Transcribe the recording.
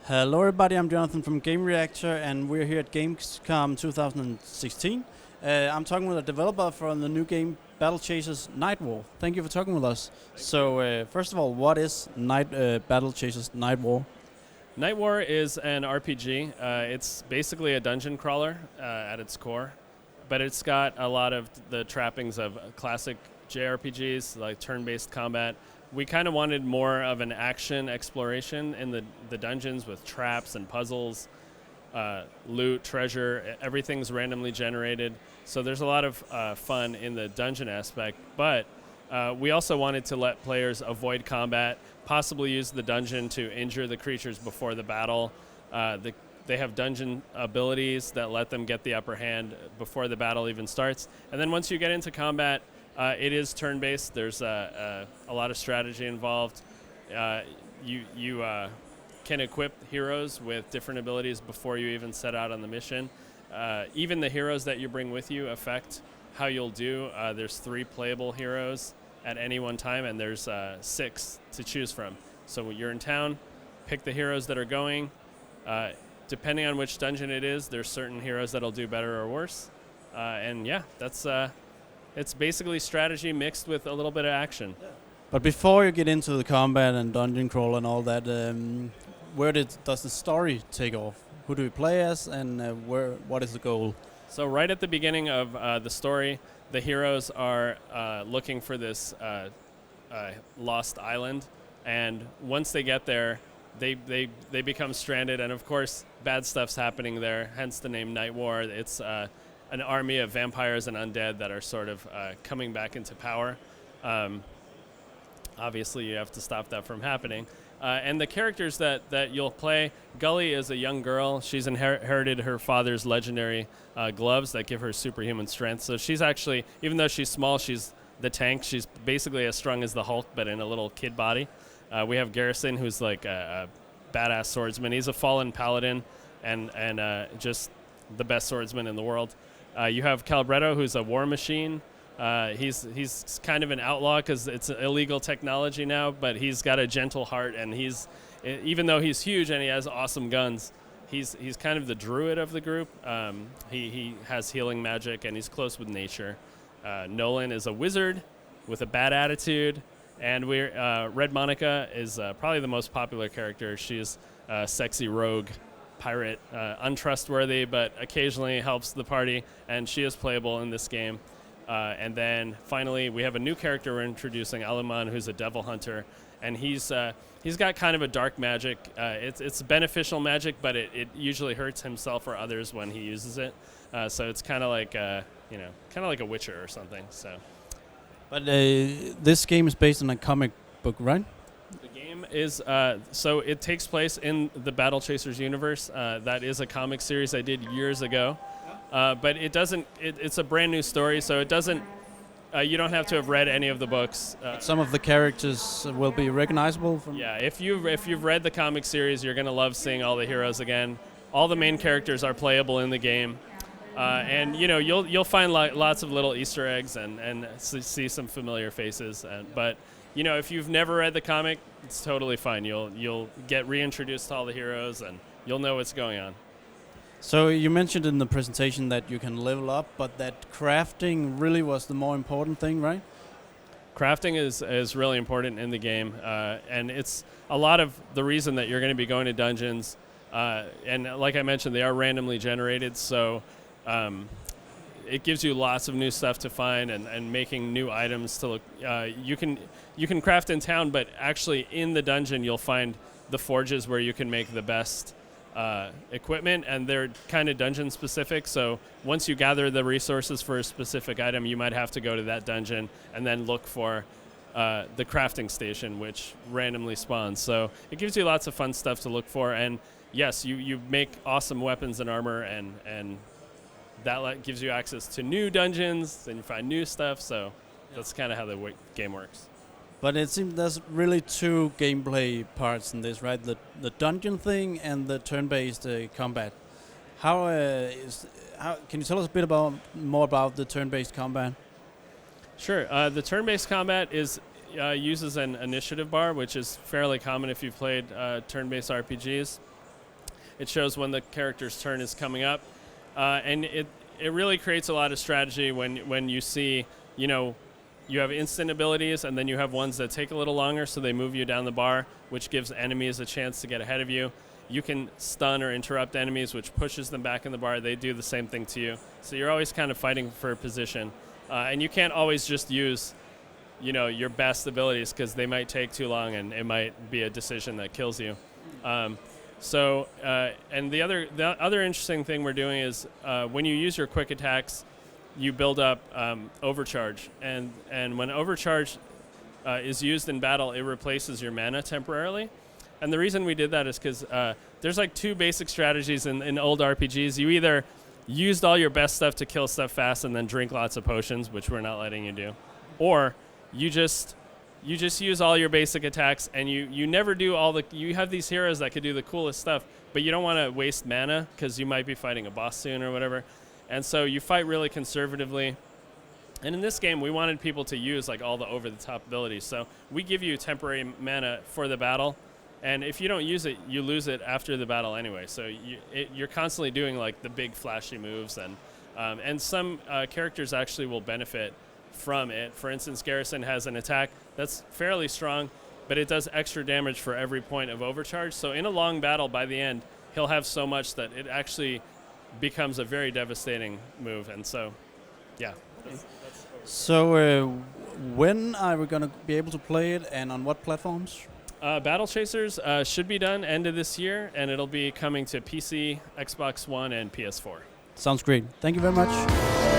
Hello, everybody. I'm Jonathan from Gamereactor, and we're here at Gamescom 2016. I'm talking with a developer from the new game Battle Chasers Night War. Thank you for talking with us. First of all, what is Battle Chasers Night War? Night War is an RPG. It's basically a dungeon crawler at its core, but it's got a lot of the trappings of classic JRPGs, like turn-based combat. We kind of wanted more of an action exploration in the dungeons with traps and puzzles, loot, treasure. Everything's randomly generated. So there's a lot of fun in the dungeon aspect. But we also wanted to let players avoid combat, possibly use the dungeon to injure the creatures before the battle. They have dungeon abilities that let them get the upper hand before the battle even starts. And then once you get into combat, it is turn-based. There's a lot of strategy involved. You can equip heroes with different abilities before you even set out on the mission. Even the heroes that you bring with you affect how you'll do. There's 3 playable heroes at any one time, and there's 6 to choose from. So when you're in town, pick the heroes that are going. Depending on which dungeon it is, there's certain heroes that'll do better or worse. It's basically strategy mixed with a little bit of action. Yeah. But before you get into the combat and dungeon crawl and all that, does the story take off? Who do we play as, and what is the goal? So right at the beginning of the story, the heroes are looking for this lost island, and once they get there, they become stranded, and of course, bad stuff's happening there. Hence the name Night War. It's an army of vampires and undead that are sort of coming back into power. Obviously, you have to stop that from happening. And the characters that you'll play, Gully is a young girl. She's inherited her father's legendary gloves that give her superhuman strength. So she's actually, even though she's small, she's the tank. She's basically as strong as the Hulk, but in a little kid body. We have Garrison, who's like a badass swordsman. He's a fallen paladin and just the best swordsman in the world. You have Calibretto, who's a war machine. He's kind of an outlaw because it's illegal technology now, but he's got a gentle heart, and even though he's huge and he has awesome guns, he's kind of the druid of the group. He has healing magic, and he's close with nature. Nolan is a wizard with a bad attitude, and Red Monica is probably the most popular character. She's a sexy rogue pirate, untrustworthy, but occasionally helps the party, and she is playable in this game. And then finally, we have a new character we're introducing, Aluman, who's a devil hunter, and he's got kind of a dark magic. It's beneficial magic, but it usually hurts himself or others when he uses it. So it's kind of like a Witcher or something. So, but this game is based on a comic book, right? The game is so it takes place in the Battle Chasers universe. That is a comic series I did years ago. But it doesn't. It's a brand new story, so it doesn't. You don't have to have read any of the books. Some of the characters will be recognizable from. Yeah, if you've read the comic series, you're gonna love seeing all the heroes again. All the main characters are playable in the game, and you'll find lots of little Easter eggs and see some familiar faces. But if you've never read the comic, it's totally fine. You'll get reintroduced to all the heroes, and you'll know what's going on. So you mentioned in the presentation that you can level up, but that crafting really was the more important thing, right? Crafting is really important in the game, and it's a lot of the reason that you're going to be going to dungeons. And like I mentioned, they are randomly generated, so it gives you lots of new stuff to find and making new items to look. You can craft in town, but actually in the dungeon you'll find the forges where you can make the best equipment, and they're kind of dungeon specific. So once you gather the resources for a specific item, you might have to go to that dungeon and then look for the crafting station, which randomly spawns. So it gives you lots of fun stuff to look for. And yes, you make awesome weapons and armor, and that gives you access to new dungeons, and you find new stuff. So that's kind of how the game works. But it seems there's really 2 gameplay parts in this, right? The dungeon thing and the turn-based combat. Can you tell us a bit more about the turn-based combat? Sure. The turn-based combat uses an initiative bar, which is fairly common if you've played turn-based RPGs. It shows when the character's turn is coming up, and it really creates a lot of strategy when you see, you have instant abilities, and then you have ones that take a little longer, so they move you down the bar, which gives enemies a chance to get ahead of you. You can stun or interrupt enemies, which pushes them back in the bar. They do the same thing to you. So you're always kind of fighting for a position. And you can't always just use, your best abilities, because they might take too long, and it might be a decision that kills you. And the other interesting thing we're doing is when you use your quick attacks, you build up overcharge, and when overcharge is used in battle, it replaces your mana temporarily. And the reason we did that is because there's like two basic strategies in old RPGs. You either used all your best stuff to kill stuff fast and then drink lots of potions, which we're not letting you do, or you just use all your basic attacks, and you never do you have these heroes that could do the coolest stuff, but you don't want to waste mana because you might be fighting a boss soon or whatever. And so you fight really conservatively. And in this game, we wanted people to use like all the over-the-top abilities. So we give you temporary mana for the battle, and if you don't use it, you lose it after the battle anyway. So you're constantly doing like the big flashy moves, and some characters actually will benefit from it. For instance, Garrison has an attack that's fairly strong, but it does extra damage for every point of overcharge. So in a long battle, by the end, he'll have so much that it actually becomes a very devastating move. And so, yeah. So when are we going to be able to play it, and on what platforms? Battle Chasers should be done end of this year, and it'll be coming to PC, Xbox One, and PS4. Sounds great. Thank you very much.